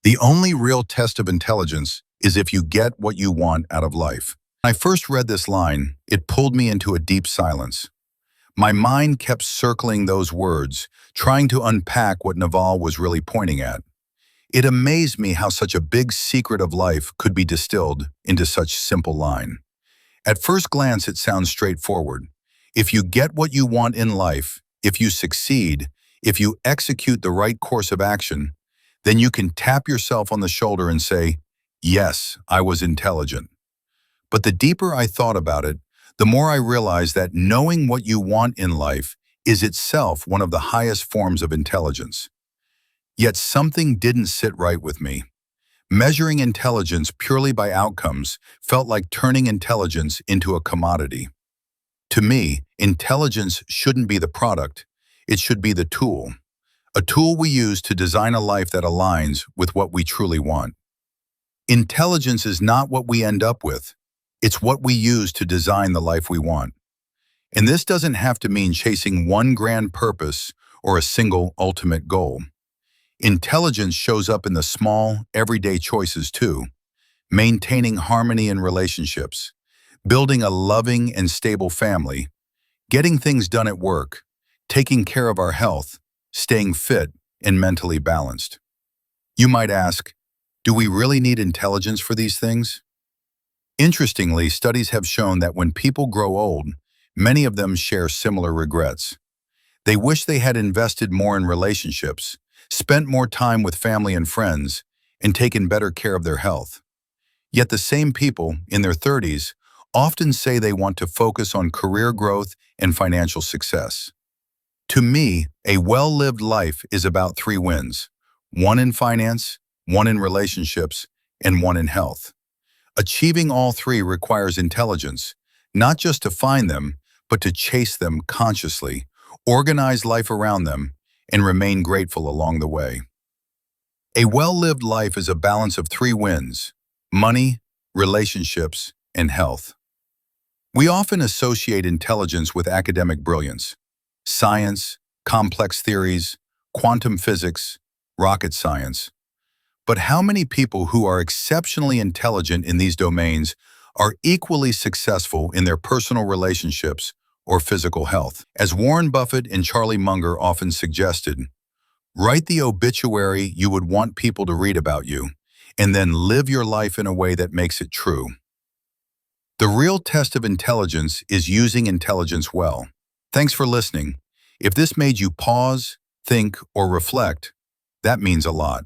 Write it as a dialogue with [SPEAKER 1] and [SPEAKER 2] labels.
[SPEAKER 1] The only real test of intelligence is if you get what you want out of life. When I first read this line, it pulled me into a deep silence. My mind kept circling those words, trying to unpack what Naval was really pointing at. It amazed me how such a big secret of life could be distilled into such simple line. At first glance, it sounds straightforward. If you get what you want in life, if you succeed, if you execute the right course of action, then you can tap yourself on the shoulder and say, yes, I was intelligent. But the deeper I thought about it, the more I realized that knowing what you want in life is itself one of the highest forms of intelligence. Yet something didn't sit right with me. Measuring intelligence purely by outcomes felt like turning intelligence into a commodity. To me, intelligence shouldn't be the product, it should be the tool. A tool we use to design a life that aligns with what we truly want. Intelligence is not what we end up with, it's what we use to design the life we want. And this doesn't have to mean chasing one grand purpose or a single ultimate goal. Intelligence shows up in the small, everyday choices too. Maintaining harmony in relationships, building a loving and stable family, getting things done at work, taking care of our health, staying fit and mentally balanced. You might ask, do we really need intelligence for these things? Interestingly, studies have shown that when people grow old, many of them share similar regrets. They wish they had invested more in relationships, spent more time with family and friends, and taken better care of their health. Yet the same people, in their 30s, often say they want to focus on career growth and financial success. To me, a well-lived life is about 3 wins: one in finance, one in relationships, and one in health. Achieving all 3 requires intelligence, not just to find them, but to chase them consciously, organize life around them, and remain grateful along the way. A well-lived life is a balance of 3 wins: money, relationships, and health. We often associate intelligence with academic brilliance, science, complex theories, quantum physics, rocket science. But how many people who are exceptionally intelligent in these domains are equally successful in their personal relationships or physical health? As Warren Buffett and Charlie Munger often suggested, write the obituary you would want people to read about you, and then live your life in a way that makes it true. The real test of intelligence is using intelligence well. Thanks for listening. If this made you pause, think, or reflect, that means a lot.